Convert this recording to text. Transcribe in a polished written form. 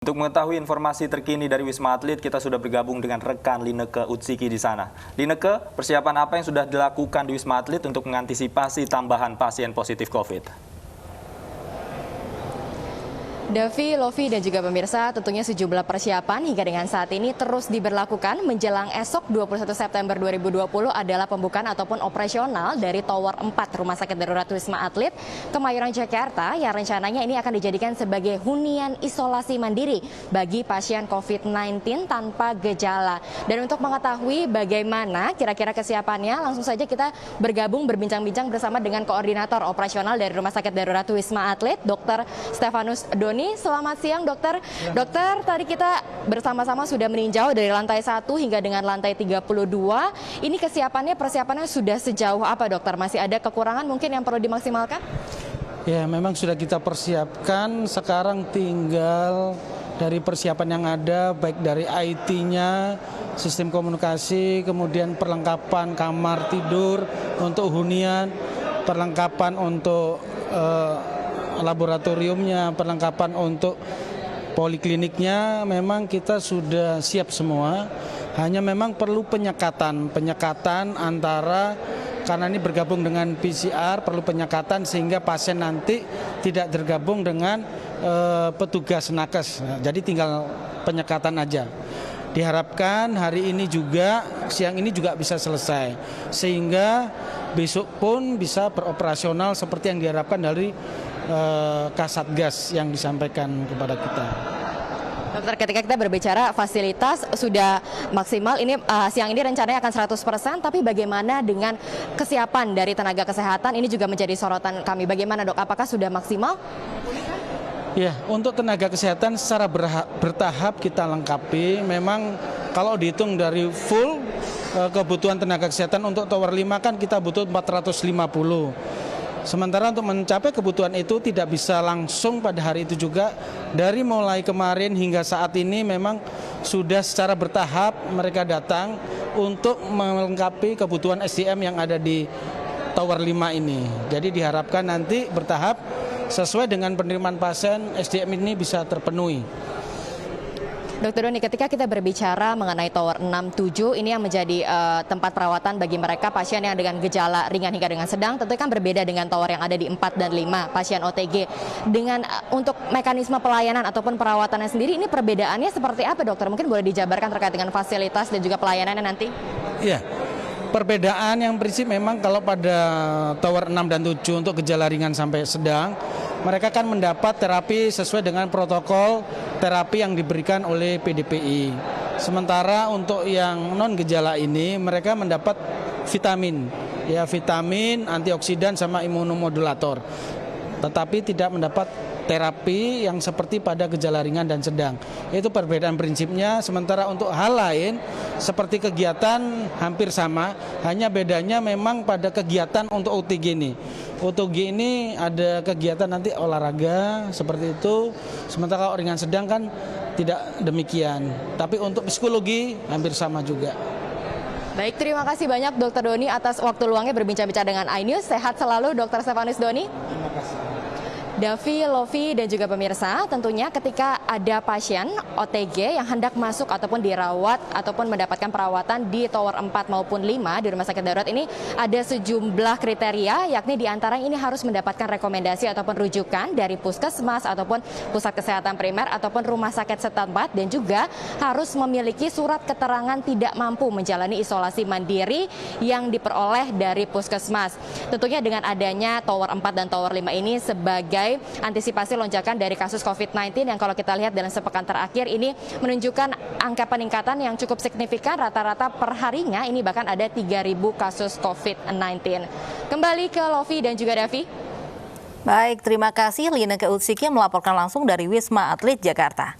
Untuk mengetahui informasi terkini dari Wisma Atlet, kita sudah bergabung dengan rekan Lineke Utsiki di sana. Lineke, persiapan apa yang sudah dilakukan di Wisma Atlet untuk mengantisipasi tambahan pasien positif COVID? Davi, Lovi, dan juga pemirsa, tentunya sejumlah persiapan hingga dengan saat ini terus diberlakukan menjelang esok 21 September 2020 adalah pembukaan ataupun operasional dari Tower 4 Rumah Sakit Darurat Wisma Atlet Kemayoran Jakarta yang rencananya ini akan dijadikan sebagai hunian isolasi mandiri bagi pasien COVID-19 tanpa gejala. Dan untuk mengetahui bagaimana kira-kira kesiapannya, langsung saja kita berbincang-bincang bersama dengan koordinator operasional dari Rumah Sakit Darurat Wisma Atlet, Dr. Stefanus Doni. Selamat siang, dokter. Dokter, tadi kita bersama-sama sudah meninjau dari lantai 1 hingga dengan lantai 32. Ini persiapannya sudah sejauh apa, dokter? Masih ada kekurangan mungkin yang perlu dimaksimalkan? Ya, memang sudah kita persiapkan. Sekarang tinggal dari persiapan yang ada, baik dari IT-nya, sistem komunikasi, kemudian perlengkapan kamar tidur untuk hunian, perlengkapan untuk laboratoriumnya, perlengkapan untuk polikliniknya, memang kita sudah siap semua. Hanya memang perlu penyekatan antara, karena ini bergabung dengan PCR, perlu penyekatan sehingga pasien nanti tidak tergabung dengan petugas nakes. Jadi tinggal penyekatan aja. Diharapkan hari ini juga, siang ini juga bisa selesai, sehingga besok pun bisa beroperasional seperti yang diharapkan dari Kasatgas yang disampaikan kepada kita. Dokter, ketika kita berbicara fasilitas sudah maksimal, ini siang ini rencananya akan 100%, tapi bagaimana dengan kesiapan dari tenaga kesehatan? Ini juga menjadi sorotan kami. Bagaimana, Dok? Apakah sudah maksimal? Ya, untuk tenaga kesehatan secara bertahap kita lengkapi. Memang kalau dihitung dari full kebutuhan tenaga kesehatan untuk Tower 5 kan kita butuh 450. Sementara untuk mencapai kebutuhan itu tidak bisa langsung pada hari itu juga. Dari mulai kemarin hingga saat ini memang sudah secara bertahap mereka datang untuk melengkapi kebutuhan SDM yang ada di Tower 5 ini. Jadi diharapkan nanti bertahap sesuai dengan penerimaan pasien, SDM ini bisa terpenuhi. Dokter Doni, ketika kita berbicara mengenai Tower 6-7, ini yang menjadi tempat perawatan bagi mereka pasien yang dengan gejala ringan hingga dengan sedang, tentu kan berbeda dengan tower yang ada di 4 dan 5, pasien OTG. Dengan untuk mekanisme pelayanan ataupun perawatannya sendiri, ini perbedaannya seperti apa, dokter? Mungkin boleh dijabarkan terkait dengan fasilitas dan juga pelayanannya nanti? Iya. Perbedaan yang prinsip memang kalau pada Tower 6 dan 7 untuk gejala ringan sampai sedang, mereka kan mendapat terapi sesuai dengan protokol terapi yang diberikan oleh PDPI. Sementara untuk yang non gejala ini mereka mendapat vitamin, ya vitamin, antioksidan sama imunomodulator. Tetapi tidak mendapat terapi yang seperti pada gejala ringan dan sedang. Itu perbedaan prinsipnya. Sementara untuk hal lain seperti kegiatan hampir sama, hanya bedanya memang pada kegiatan untuk OTG ini. OTG ini ada kegiatan nanti olahraga seperti itu. Sementara kalau ringan sedang kan tidak demikian. Tapi untuk psikologi hampir sama juga. Baik, terima kasih banyak Dokter Doni atas waktu luangnya berbincang-bincang dengan iNews. Sehat selalu Dokter Stefanus Doni. Terima kasih. Davi, Lovi, dan juga pemirsa, tentunya ketika ada pasien OTG yang hendak masuk ataupun dirawat ataupun mendapatkan perawatan di Tower 4 maupun 5 di Rumah Sakit Darurat ini ada sejumlah kriteria, yakni diantaranya ini harus mendapatkan rekomendasi ataupun rujukan dari puskesmas ataupun pusat kesehatan primer ataupun rumah sakit setempat, dan juga harus memiliki surat keterangan tidak mampu menjalani isolasi mandiri yang diperoleh dari puskesmas. Tentunya dengan adanya Tower 4 dan Tower 5 ini sebagai antisipasi lonjakan dari kasus COVID-19 yang kalau kita lihat dalam sepekan terakhir ini menunjukkan angka peningkatan yang cukup signifikan, rata-rata per harinya ini bahkan ada 3.000 kasus COVID-19. Kembali ke Lovi dan juga Davi. Baik, terima kasih Lineke Utsiki melaporkan langsung dari Wisma Atlet Jakarta.